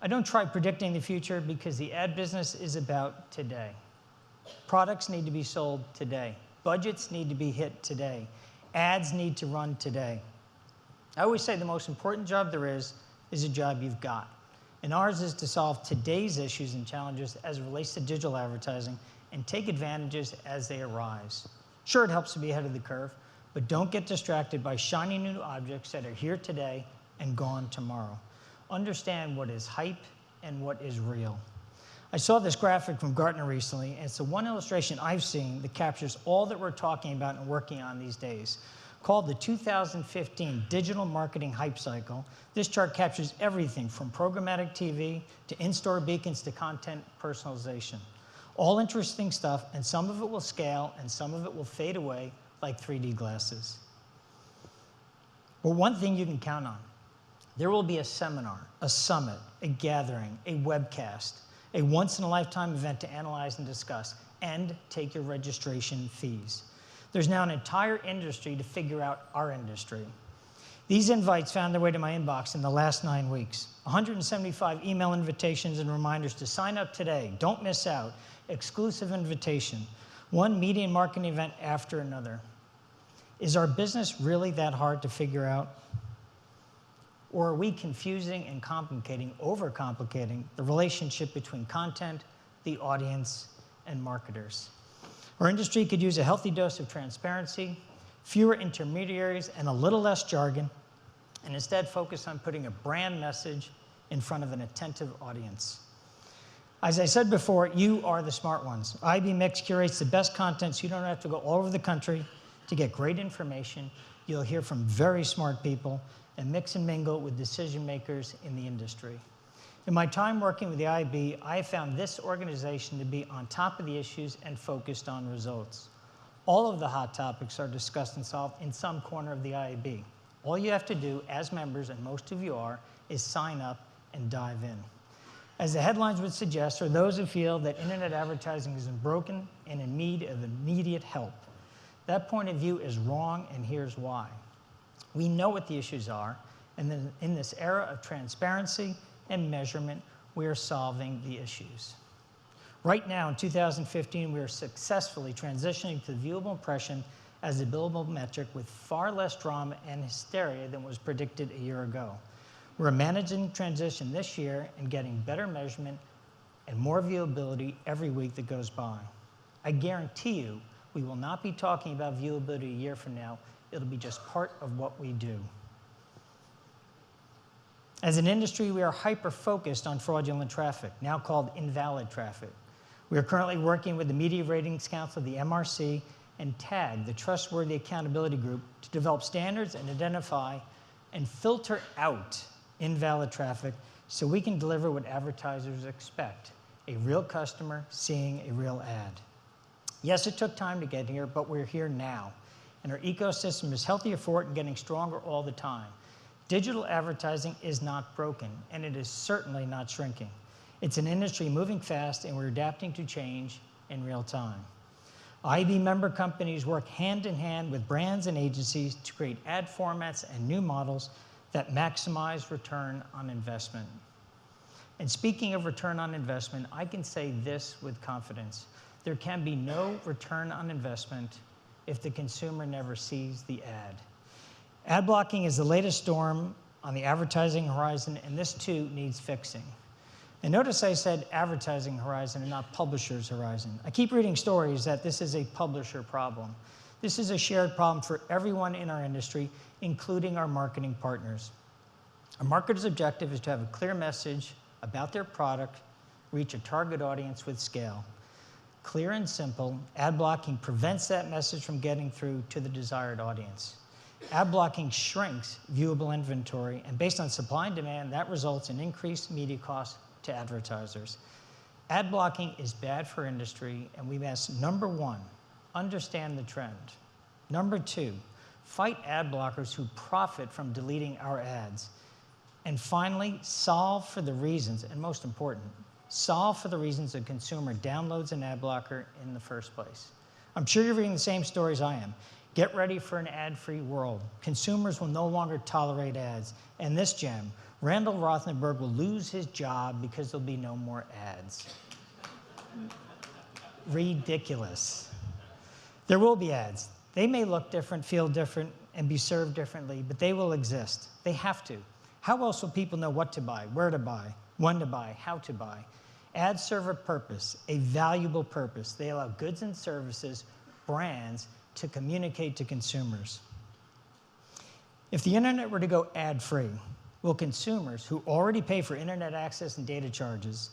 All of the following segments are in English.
I don't try predicting the future because the ad business is about today. Products need to be sold today. Budgets need to be hit today. Ads need to run today. I always say the most important job there is a job you've got. And ours is to solve today's issues and challenges as it relates to digital advertising and take advantages as they arise. Sure, it helps to be ahead of the curve, but don't get distracted by shiny new objects that are here today and gone tomorrow. Understand what is hype and what is real. I saw this graphic from Gartner recently, and it's the one illustration I've seen that captures all that we're talking about and working on these days. Called the 2015 Digital Marketing Hype Cycle, this chart captures everything from programmatic TV to in-store beacons to content personalization. All interesting stuff, and some of it will scale and some of it will fade away like 3D glasses. But one thing you can count on, there will be a seminar, a summit, a gathering, a webcast, a once-in-a-lifetime event to analyze and discuss, and take your registration fees. There's now an entire industry to figure out our industry. These invites found their way to my inbox in the last 9 weeks. 175 email invitations and reminders to sign up today. Don't miss out. Exclusive invitation. One media and marketing event after another. Is our business really that hard to figure out? Or are we confusing and complicating, overcomplicating the relationship between content, the audience, and marketers? Our industry could use a healthy dose of transparency, fewer intermediaries, and a little less jargon, and instead focus on putting a brand message in front of an attentive audience. As I said before, you are the smart ones. IAB MIXX curates the best content so you don't have to go all over the country to get great information. You'll hear from very smart people and mix and mingle with decision makers in the industry. In my time working with the IAB, I have found this organization to be on top of the issues and focused on results. All of the hot topics are discussed and solved in some corner of the IAB. All you have to do as members, and most of you are, is sign up and dive in. As the headlines would suggest, are those who feel that internet advertising is broken and in need of immediate help. That point of view is wrong, and here's why. We know what the issues are, and then in this era of transparency and measurement, we are solving the issues. Right now, in 2015, we are successfully transitioning to the viewable impression as a billable metric with far less drama and hysteria than was predicted a year ago. We're managing transition this year and getting better measurement and more viewability every week that goes by. I guarantee you, we will not be talking about viewability a year from now. It'll be just part of what we do. As an industry, we are hyper-focused on fraudulent traffic, now called invalid traffic. We are currently working with the Media Ratings Council, the MRC, and TAG, the Trustworthy Accountability Group, to develop standards and identify and filter out invalid traffic so we can deliver what advertisers expect, a real customer seeing a real ad. Yes, it took time to get here, but we're here now. And our ecosystem is healthier for it and getting stronger all the time. Digital advertising is not broken, and it is certainly not shrinking. It's an industry moving fast, and we're adapting to change in real time. IAB member companies work hand in hand with brands and agencies to create ad formats and new models that maximize return on investment. And speaking of return on investment, I can say this with confidence. There can be no return on investment if the consumer never sees the ad. Ad blocking is the latest storm on the advertising horizon, and this too needs fixing. And notice I said advertising horizon and not publisher's horizon. I keep reading stories that this is a publisher problem. This is a shared problem for everyone in our industry, including our marketing partners. A marketer's objective is to have a clear message about their product, reach a target audience with scale. Clear and simple, ad blocking prevents that message from getting through to the desired audience. Ad blocking shrinks viewable inventory, and based on supply and demand, that results in increased media costs to advertisers. Ad blocking is bad for industry, and we must, number one, understand the trend. Number two, fight ad blockers who profit from deleting our ads. And finally, solve for the reasons, and most important, solve for the reasons a consumer downloads an ad blocker in the first place. I'm sure you're reading the same stories I am. Get ready for an ad-free world. Consumers will no longer tolerate ads. And this gem, Randall Rothenberg will lose his job because there'll be no more ads. Ridiculous. There will be ads. They may look different, feel different, and be served differently, but they will exist. They have to. How else will people know what to buy, where to buy, when to buy, how to buy? Ads serve a purpose, a valuable purpose. They allow goods and services, brands, to communicate to consumers. If the internet were to go ad-free, will consumers who already pay for internet access and data charges,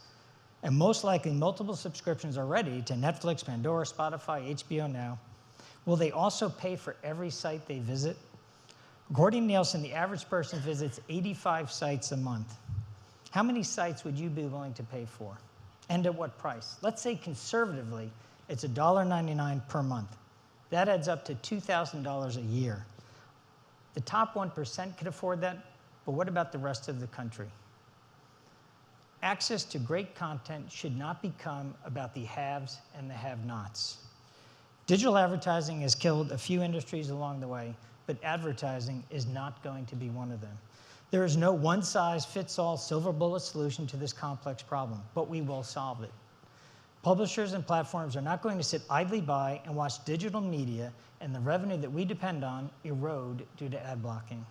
and most likely multiple subscriptions already to Netflix, Pandora, Spotify, HBO Now, will they also pay for every site they visit? According to Nielsen, the average person visits 85 sites a month. How many sites would you be willing to pay for? And at what price? Let's say conservatively, it's $1.99 per month. That adds up to $2,000 a year. The top 1% could afford that, but what about the rest of the country? Access to great content should not become about the haves and the have-nots. Digital advertising has killed a few industries along the way, but advertising is not going to be one of them. There is no one-size-fits-all silver bullet solution to this complex problem, but we will solve it. Publishers and platforms are not going to sit idly by and watch digital media and the revenue that we depend on erode due to ad blocking.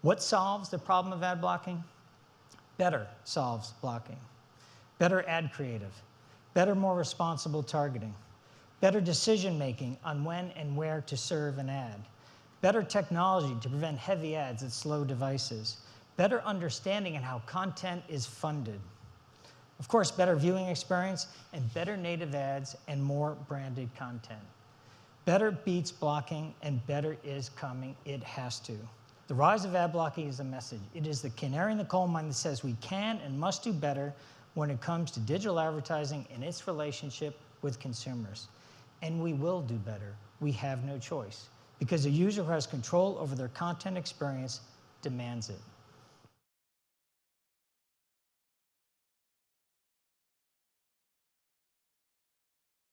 What solves the problem of ad blocking? Better solves blocking. Better ad creative. Better, more responsible targeting. Better decision-making on when and where to serve an ad. Better technology to prevent heavy ads at slow devices. Better understanding in how content is funded. Of course, better viewing experience and better native ads and more branded content. Better beats blocking and better is coming. It has to. The rise of ad blocking is a message. It is the canary in the coal mine that says we can and must do better when it comes to digital advertising and its relationship with consumers. And we will do better. We have no choice because a user who has control over their content experience demands it.